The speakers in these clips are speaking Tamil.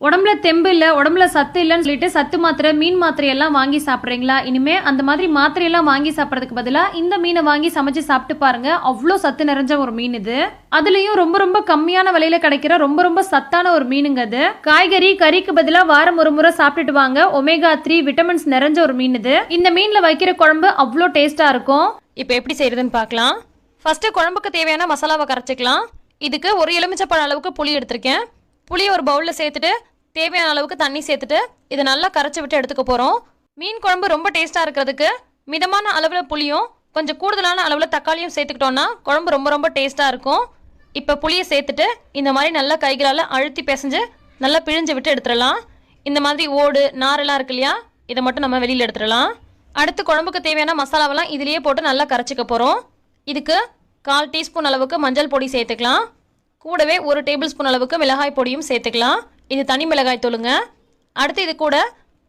உடம்புல தெம்பு இல்லை, உடம்புல சத்து இல்லைன்னு சொல்லிட்டு சத்து மாத்திரை, மீன் மாத்திரை எல்லாம் வாங்கி சாப்பிட்றீங்களா? இனிமே அந்த மாதிரி மாத்திரையெல்லாம் வாங்கி சாப்பிட்றதுக்கு பதிலாக இந்த மீனை வாங்கி சமைச்சு சாப்பிட்டு பாருங்க. அவ்வளோ சத்து நிறைஞ்ச ஒரு மீன் இது. அதுலயும் ரொம்ப ரொம்ப கம்மியான விலையில கிடைக்கிற ரொம்ப ரொம்ப சத்தான ஒரு மீனுங்க அது. காய்கறி கறிக்கு பதிலாக வாரம் ஒரு முறை சாப்பிட்டுட்டு வாங்க. ஒமேகா 3 விட்டமின்ஸ் நிறைஞ்ச ஒரு மீன் இது. இந்த மீன்ல வைக்கிற குழம்பு அவ்வளோ டேஸ்டா இருக்கும். இப்போ எப்படி செய்யறதுன்னு பார்க்கலாம். ஃபர்ஸ்ட் குழம்புக்கு தேவையான மசாலாவை கரைச்சிக்கலாம். இதுக்கு ஒரு எலுமிச்சப்பழம் அளவுக்கு புளி எடுத்திருக்கேன். புளியை ஒரு பவுலில் சேர்த்துட்டு தேவையான அளவுக்கு தண்ணி சேர்த்துட்டு இதை நல்லா கரைச்சி விட்டு எடுத்துக்க போகிறோம். மீன் குழம்பு ரொம்ப டேஸ்ட்டாக இருக்கிறதுக்கு மிதமான அளவில் புளியும் கொஞ்சம் கூடுதலான அளவில் தக்காளியும் சேர்த்துக்கிட்டோன்னா குழம்பு ரொம்ப ரொம்ப டேஸ்ட்டாக இருக்கும். இப்போ புளியை சேர்த்துட்டு இந்த மாதிரி நல்லா கைகளால் அழுத்தி பிசைஞ்சு நல்லா பிழிஞ்சு விட்டு எடுத்துடலாம். இந்த மாதிரி ஓடு நாரெல்லாம் இருக்கு இல்லையா, இதை மட்டும் நம்ம வெளியில் எடுத்துடலாம். அடுத்து குழம்புக்கு தேவையான மசாலாவெல்லாம் இதுலேயே போட்டு நல்லா கரைச்சிக்க போகிறோம். இதுக்கு 1/4 டீஸ்பூன் அளவுக்கு மஞ்சள் பொடி சேர்த்துக்கலாம். கூடவே 1 டேபிள் ஸ்பூன் அளவுக்கு மிளகாய் பொடியும் சேர்த்துக்கலாம். இது தனி மிளகாய் தூளுங்க. அடுத்து இது கூட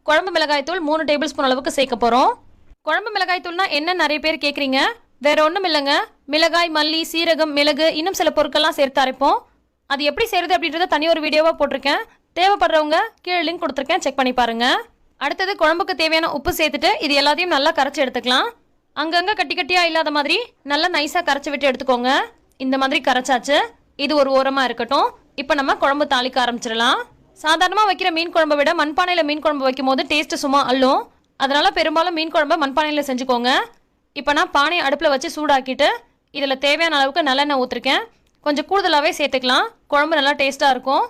குழம்பு மிளகாய் தூள் 3 டேபிள் ஸ்பூன் அளவுக்கு சேர்க்க போகிறோம். குழம்பு மிளகாய் தூள்னா என்ன நிறைய பேர் கேட்குறீங்க. வேற ஒன்றும் இல்லைங்க, மிளகாய், மல்லி, சீரகம், மிளகு இன்னும் சில பொருட்கள்லாம் சேர்த்து அரைப்போம். அது எப்படி செய்கிறது அப்படின்றத தனி ஒரு வீடியோவாக போட்டிருக்கேன். தேவைப்படுறவங்க கீழே லிங்க் கொடுத்துருக்கேன், செக் பண்ணி பாருங்க. அடுத்தது குழம்புக்கு தேவையான உப்பு சேர்த்துட்டு இது எல்லாத்தையும் நல்லா கரைச்சி எடுத்துக்கலாம். அங்கங்கே கட்டி கட்டியாக இல்லாத மாதிரி நல்லா நைஸாக கரைச்சி விட்டு எடுத்துக்கோங்க. இந்த மாதிரி கரைச்சாச்சு. இது ஒரு ஓரமாக இருக்கட்டும். இப்போ நம்ம குழம்பு தாளிக்க ஆரம்பிச்சிடலாம். சாதாரணமாக வைக்கிற மீன் குழம்பை விட மண்பானையில் மீன் குழம்பு வைக்கும் போது டேஸ்ட்டு சும்மா அள்ளும். அதனால் பெரும்பாலும் மீன் குழம்பை மண்பானையில் செஞ்சுக்கோங்க. இப்போ நான் பானையை அடுப்பில் வச்சு சூடாக்கிட்டு இதில் தேவையான அளவுக்கு நல்லெண்ணெய் ஊற்றிருக்கேன். கொஞ்சம் கூடுதலாகவே சேர்த்துக்கலாம், குழம்பு நல்லா டேஸ்ட்டாக இருக்கும்.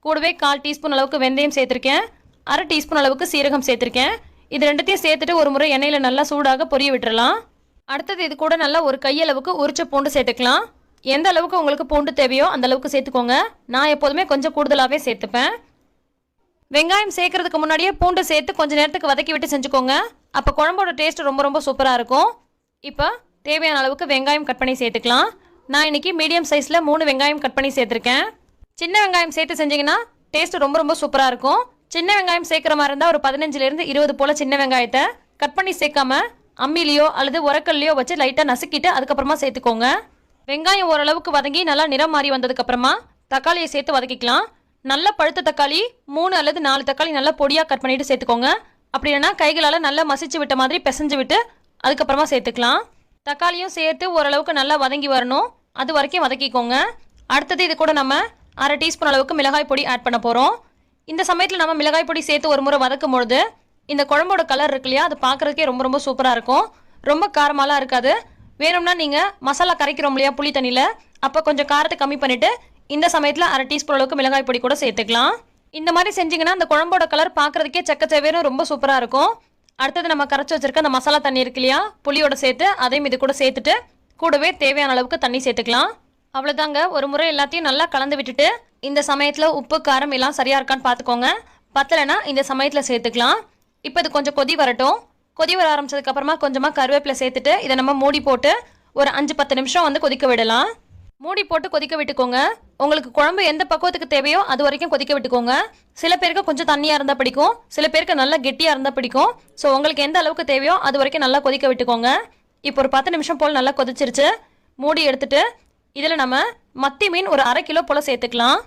கூடவே 1/4 டீஸ்பூன் அளவுக்கு வெந்தயம் சேர்த்துருக்கேன். 1/2 டீஸ்பூன் அளவுக்கு சீரகம் சேர்த்துருக்கேன். இது ரெண்டுத்தையும் சேர்த்துட்டு ஒரு முறை எண்ணெயில் நல்லா சூடாக பொரிய விட்டுறலாம். அடுத்தது இது கூட நல்லா ஒரு கையளவுக்கு உரிச்ச பூண்டு சேர்த்துக்கலாம். எந்த அளவுக்கு உங்களுக்கு பூண்டு தேவையோ அந்த அளவுக்கு சேர்த்துக்கோங்க. நான் எப்போதுமே கொஞ்சம் கூடுதலாகவே சேர்த்துப்பேன். வெங்காயம் சேர்க்கறதுக்கு முன்னாடியே பூண்டு சேர்த்து கொஞ்சம் நேரத்துக்கு வதக்கி விட்டு செஞ்சுக்கோங்க. அப்போ குழம்போட டேஸ்ட் ரொம்ப ரொம்ப சூப்பராக இருக்கும். இப்போ தேவையான அளவுக்கு வெங்காயம் கட் பண்ணி சேர்த்துக்கலாம். நான் இன்றைக்கி மீடியம் சைஸில் 3 வெங்காயம் கட் பண்ணி சேர்த்துருக்கேன். சின்ன வெங்காயம் சேர்த்து செஞ்சிங்கன்னா டேஸ்ட் ரொம்ப ரொம்ப சூப்பராக இருக்கும். சின்ன வெங்காயம் சேர்க்குற மாதிரி இருந்தால் ஒரு 15லேருந்து 20 போல் சின்ன வெங்காயத்தை கட் பண்ணி சேர்க்காம அம்மிலையோ அல்லது உரக்கல்லையோ வச்சு லைட்டாக நசுக்கிட்டு அதுக்கப்புறமா சேர்த்துக்கோங்க. வெங்காயம் ஓரளவுக்கு வதங்கி நல்லா நிறம் மாறி வந்ததுக்கப்புறமா தக்காளியை சேர்த்து வதக்கிக்கலாம். நல்ல பழுத்த தக்காளி 3 அல்லது 4 தக்காளி நல்லா பொடியாக கட் பண்ணிவிட்டு சேர்த்துக்கோங்க. அப்படி இல்லைன்னா கைகளால் நல்லா மசிச்சு விட்ட மாதிரி பிசைஞ்சு விட்டு அதுக்கப்புறமா சேர்த்துக்கலாம். தக்காளியும் சேர்த்து ஓரளவுக்கு நல்லா வதங்கி வரணும், அது வரைக்கும் வதக்கிக்கோங்க. அடுத்தது இது கூட நம்ம 1/2 டீஸ்பூன் அளவுக்கு மிளகாய் பொடி ஆட் பண்ண போகிறோம். இந்த சமயத்தில் நம்ம மிளகாய் பொடி சேர்த்து ஒரு முறை வதக்கும் பொழுது இந்த குழம்போட கலர் இருக்கு இல்லையா, அது பார்க்குறதுக்கே ரொம்ப ரொம்ப சூப்பராக இருக்கும். ரொம்ப காரமாலாம் இருக்காது. வேணும்னா நீங்கள் மசாலா கரைக்கிறோம் இல்லையா புளி தண்ணியில், அப்போ கொஞ்சம் காரத்தை கம்மி பண்ணிவிட்டு இந்த சமயத்தில் 1/2 டீஸ்பூன் அளவுக்கு மிளகாய் பொடி கூட சேர்த்துக்கலாம். இந்த மாதிரி செஞ்சிங்கன்னா அந்த குழம்போட கலர் பார்க்குறதுக்கே சக்கச்சவேரும் ரொம்ப சூப்பராக இருக்கும். அடுத்தது நம்ம கரைச்சி வச்சிருக்க அந்த மசாலா தண்ணி இருக்கு இல்லையா, புளியோட சேர்த்து அதையும் இது கூட சேர்த்துட்டு கூடவே தேவையான அளவுக்கு தண்ணி சேர்த்துக்கலாம். அவ்வளோதாங்க. ஒரு முறை எல்லாத்தையும் நல்லா கலந்து விட்டுட்டு இந்த சமயத்தில் உப்பு காரம் எல்லாம் சரியாக இருக்கான்னு பார்த்துக்கோங்க. பத்தலைன்னா இந்த சமயத்தில் சேர்த்துக்கலாம். இப்போ இது கொஞ்சம் கொதி வரட்டும். கொதி வர ஆரம்பிச்சதுக்கப்புறமா கொஞ்சமாக கருவேப்பிலை சேர்த்துட்டு இதை நம்ம மூடி போட்டு ஒரு 5-10 நிமிஷம் வந்து கொதிக்க விடலாம். மூடி போட்டு கொதிக்க விட்டுக்கோங்க. உங்களுக்கு குழம்பு எந்த பக்குவத்துக்கு தேவையோ அது வரைக்கும் கொதிக்க விட்டுக்கோங்க. சில பேருக்கு கொஞ்சம் தண்ணியாக இருந்தால் பிடிக்கும், சில பேருக்கு நல்லா கெட்டியாக இருந்தால் பிடிக்கும். ஸோ உங்களுக்கு எந்த அளவுக்கு தேவையோ அது வரைக்கும் நல்லா கொதிக்க விட்டுக்கோங்க. இப்போ ஒரு 10 நிமிஷம் போல் நல்லா கொதிச்சிருச்சு. மூடி எடுத்துட்டு இதில் நம்ம மத்தி மீன் ஒரு 1/2 கிலோ போல் சேர்த்துக்கலாம்.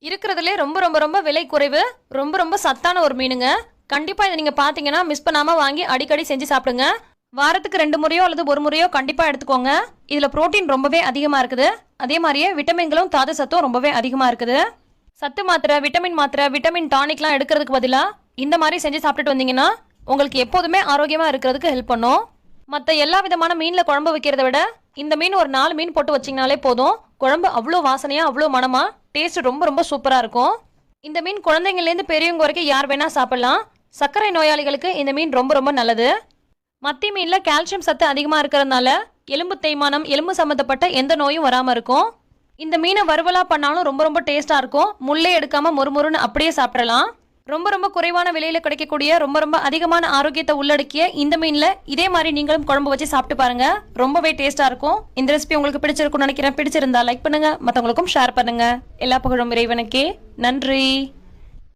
இருக்கிறதுலே ரொம்ப ரொம்ப ரொம்ப விலை குறைவு, ரொம்ப ரொம்ப சத்தான ஒரு மீனுங்க. கண்டிப்பாக இதை நீங்கள் பார்த்தீங்கன்னா மிஸ் பண்ணாமல் வாங்கி அடிக்கடி செஞ்சு சாப்பிடுங்க. வாரத்துக்கு 2 முறையோ அல்லது 1 முறையோ கண்டிப்பாக எடுத்துக்கோங்க. இதில் புரோட்டீன் ரொம்பவே அதிகமாக இருக்குது. அதே மாதிரியே விட்டமின்களும் தாது சத்தும் ரொம்பவே அதிகமாக இருக்குது. சத்து மாத்திரை, விட்டமின் மாத்திரை, விட்டமின் டானிக்லாம் எடுக்கிறதுக்கு பதிலாக இந்த மாதிரி செஞ்சு சாப்பிட்டுட்டு வந்தீங்கன்னா உங்களுக்கு எப்போதுமே ஆரோக்கியமாக இருக்கிறதுக்கு ஹெல்ப் பண்ணும். மற்ற எல்லா விதமான மீனில் குழம்பு வைக்கிறத விட இந்த மீன் ஒரு 4 மீன் போட்டு வச்சிங்கனாலே போதும். குழம்பு அவ்வளோ வாசனையாக அவ்வளோ மனமாக டேஸ்ட் ரொம்ப ரொம்ப சூப்பராக இருக்கும். இந்த மீன் குழந்தைங்கள்லேருந்து பெரியவங்க வரைக்கும் யார் வேணால் சாப்பிட்லாம். சர்க்கரை நோயாளிகளுக்கு இந்த மீன் ரொம்ப ரொம்ப நல்லது. மத்தி மீனில் கால்சியம் சத்து அதிகமாக இருக்கிறதுனால எலும்பு தேய்மானம், எலும்பு சம்மந்தப்பட்ட எந்த நோயும் வராமல் இருக்கும். இந்த மீனை வறுவலாக பண்ணாலும் ரொம்ப ரொம்ப டேஸ்ட்டாக இருக்கும். முள்ளே எடுக்காமல் மொறுமொறுன்னு அப்படியே சாப்பிடலாம். ரொம்ப ரொம்ப குறைவான விலையில் கிடைக்கக்கூடிய ரொம்ப ரொம்ப அதிகமான ஆரோக்கியத்தை உள்ளடக்கிய இந்த மீனில் இதே மாதிரி நீங்களும் குழம்பு வச்சு சாப்பிட்டு பாருங்க. ரொம்பவே டேஸ்ட்டாக இருக்கும். இந்த ரெசிபி உங்களுக்கு பிடிச்சிருக்கும்னு நினைக்கிறேன். பிடிச்சிருந்தா லைக் பண்ணுங்க, மற்றவங்களுக்கும் ஷேர் பண்ணுங்க. எல்லா புகழும் இறைவனுக்கே. நன்றி.